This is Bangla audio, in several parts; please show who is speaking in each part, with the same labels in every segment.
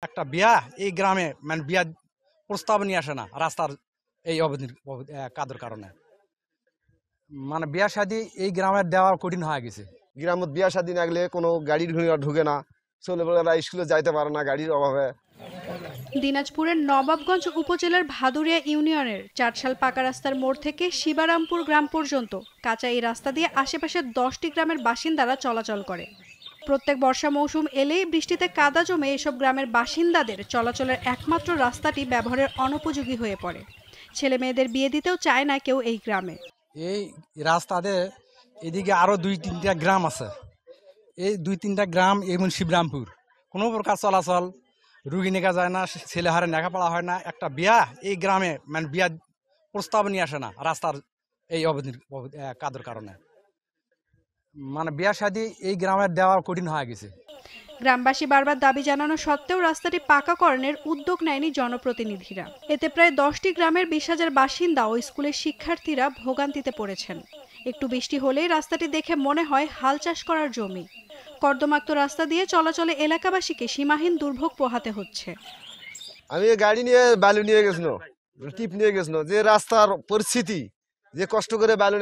Speaker 1: একটা বিয়া এই গ্রামে মানে বিয়া প্রস্তাব নিয়ে আসে না রাস্তার এই কাদর কারণে। মানে বিয়া শাদী এই গ্রামের দেওয়া কঠিন হয়ে গেছে।
Speaker 2: গ্রামত বিয়া শাদী না গেলে কোনো গাড়ির ঘুরে ঢুকে না, ছেলেবেলা স্কুলে যাইতে পারে না গাড়ির অভাবে।
Speaker 3: দিনাজপুরের নবাবগঞ্জ উপজেলার ভাদুরিয়া ইউনিয়নের চাটশাল পাকা রাস্তার মোড় থেকে শিবারামপুর গ্রাম পর্যন্ত কাঁচা এই রাস্তা দিয়ে আশেপাশের 10টি গ্রামের বাসিন্দারা চলাচল করে। প্রত্যেক বর্ষা মৌসুম এলেই বৃষ্টিতে কাদা জমে এসব গ্রামের বাসিন্দাদের চলাচলের একমাত্র রাস্তাটি ব্যবহারের অনুপযোগী হয়ে পড়ে। ছেলে মেয়েদের বিয়ে দিতেও চায় না কেউ এই গ্রামে।
Speaker 1: এই রাস্তাতে এদিকে আরো 2-3টা গ্রাম আছে, এই 2-3টা গ্রাম এবং শিবরামপুর কোনো প্রকার চলাচল রুগী নেওয়া যায় না, ছেলে হারে লেখাপড়া হয় না। একটা বিয়া এই গ্রামে মানে বিয়া প্রস্তাব নিয়ে আসে না রাস্তার এই কাদর কারণে। মানে বিয়া শাদী এই গ্রামের দেওয়া কঠিন হয়ে গেছে।
Speaker 3: গ্রামবাসী বারবার দাবি জানানো সত্ত্বেও রাস্তাটি পাকাকরণের উদ্যোগ নেয়নি জনপ্রতিনিধিরা। এতে প্রায় 10টি গ্রামের 20,000 বাসিন্দা ও স্কুলের শিক্ষার্থীরা ভোগান্তিতে পড়েছেন। একটু বৃষ্টি হলেই রাস্তাটি দেখে মনে হয় হাল চাষ করার জমি। কর্দমাক্ত রাস্তা দিয়ে চলাচলে এলাকাবাসীকে সীমাহীন দুর্ভোগ পোহাতে হচ্ছে।
Speaker 2: আমি গাড়ি নিয়ে বালু নিয়ে গেছিল, টিপ নিয়ে গেছিল, যে রাস্তার পরিস্থিতি, যে কষ্ট করে বালু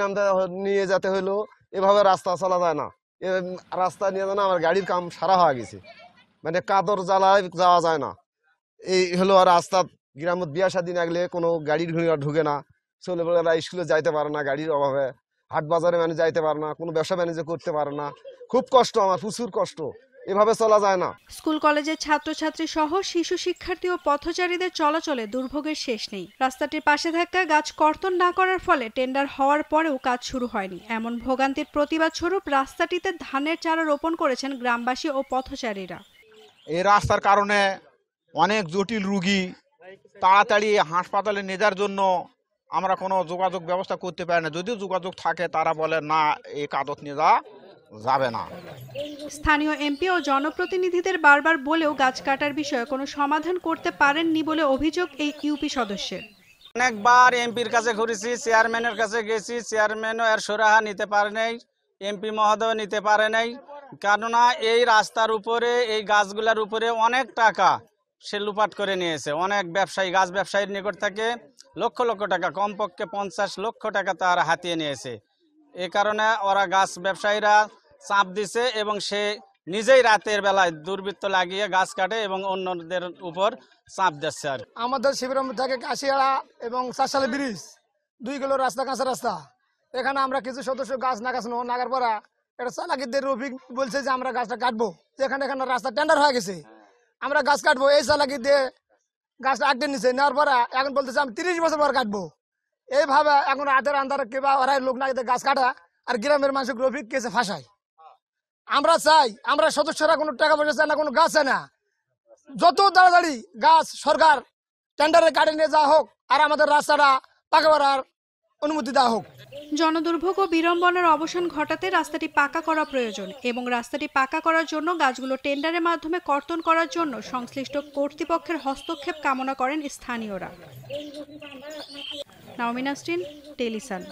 Speaker 2: নিয়ে যেতে হইলো, এভাবে রাস্তা চলা যায় না। এ রাস্তা নিয়ে যেন আমার গাড়ির কাম সারা হয়ে গেছে, মানে কাদর জ্বালায় যাওয়া যায় না। এই হলো আর রাস্তা। গ্রামত বিয়া শাদী না গেলে কোনো গাড়ির ঘুরে ঢুকে না, ছেলেবেলা স্কুলে যাইতে পারে না গাড়ির অভাবে, হাট বাজারে মানে যাইতে পারে না, কোনো ব্যবসা বাণিজ্য করতে পারে না। খুব কষ্ট, আমার প্রচুর কষ্ট, এভাবে চলা যায় না।
Speaker 3: স্কুল কলেজের ছাত্রছাত্রী সহ শিশু শিক্ষার্থী ও পথচারীদের চলাচলে দুর্ভোগের শেষ নেই। রাস্তাটির পাশে থাকা গাছ কর্তন না করার ফলে টেন্ডার হওয়ার পরেও কাজ শুরু হয়নি। এমন ভোগান্তির প্রতিবাদ স্বরূপ রাস্তাটিতে ধানের চারা রোপণ করেছেন গ্রামবাসী ও পথচারীরা।
Speaker 4: এই রাস্তার কারণে অনেক জটিল রোগী তাড়াতাড়ি হাসপাতালে নিয়ে যাওয়ার জন্য আমরা কোনো যোগাযোগ ব্যবস্থা করতে পারি না। যদিও যোগাযোগ থাকে তারা বলে না, এই কাদত নিয়ে যাবে না।
Speaker 3: স্থানীয় এমপি ও জনপ্রতিনিধিদের বারবার বলেও গাছ কাটার বিষয়ে কোনো সমাধান করতে পারেননি বলে অভিযোগ এই ইউপি সদস্যের।
Speaker 5: অনেকবার এমপির কাছে ঘুরেছি, চেয়ারম্যানের কাছে গেছি, চেয়ারম্যানও এর সুরাহা নিতে পারে নাই, এমপি মহোদয় নিতে পারে নাই। কেননা এই রাস্তার উপরে, এই গাছগুলোর উপরে অনেক টাকা সে লুপাট করে নিয়েছে। অনেক ব্যবসায়ী, গাছ ব্যবসায়ীর নিকট থেকে লক্ষ লক্ষ টাকা, কমপক্ষে 50 লক্ষ টাকা তারা হাতিয়ে নিয়েছে। এ কারণে ওরা গাছ ব্যবসায়ীরা চাপ দিছে এবং সে নিজেই রাতের বেলায় দুর্বৃত্ত লাগিয়ে গাছ কাটে এবং অন্যদের উপর চাপ দিচ্ছে। আর
Speaker 6: আমাদের শিবরামপুর থেকে কাশিয়াড়া এবং চারশালে ব্রিজ 2 কিলো রাস্তা, কাঁচা রাস্তা। এখানে আমরা কিছু সদস্য গাছ নাগার পরা এটা চালাকিদের রফিক বলছে যে আমরা গাছটা কাটবো, যেখানে এখানে রাস্তা টেন্ডার হয়ে গেছে, আমরা গাছ কাটবো। এই চালাকি দিয়ে গাছটা আটকে নিচ্ছে, নেওয়ার পরে এখন বলতেছে আমি 30 বছর পর কাটবো। এইভাবে এখন রাতের আন্ধারে কিংবা ওরাই লোক না গাছ কাটা আর গ্রামের মানুষ রফিক কেসে ফাঁসায়। আমরা চাই, আমরা সদস্যরা কোনো টাকা পয়সা চায় না, কোনো গাছ চায় না, যত তাড়াতাড়ি গাছ সরকার টেন্ডারে কাটে নিয়ে যাওয়া হোক আর আমাদের রাস্তাটা পাকা করার অনুমতি দেওয়া হোক।
Speaker 3: জনদুর্ভোগ ও বিড়ম্বনার অবসান ঘটাতে রাস্তাটি পাকা করা প্রয়োজন এবং রাস্তাটি পাকা করার জন্য গাছগুলো টেন্ডারের মাধ্যমে কর্তন করার জন্য সংশ্লিষ্ট কর্তৃপক্ষের হস্তক্ষেপ কামনা করেন স্থানীয়রা। নাওমিন নাসরিন, টেলিসান।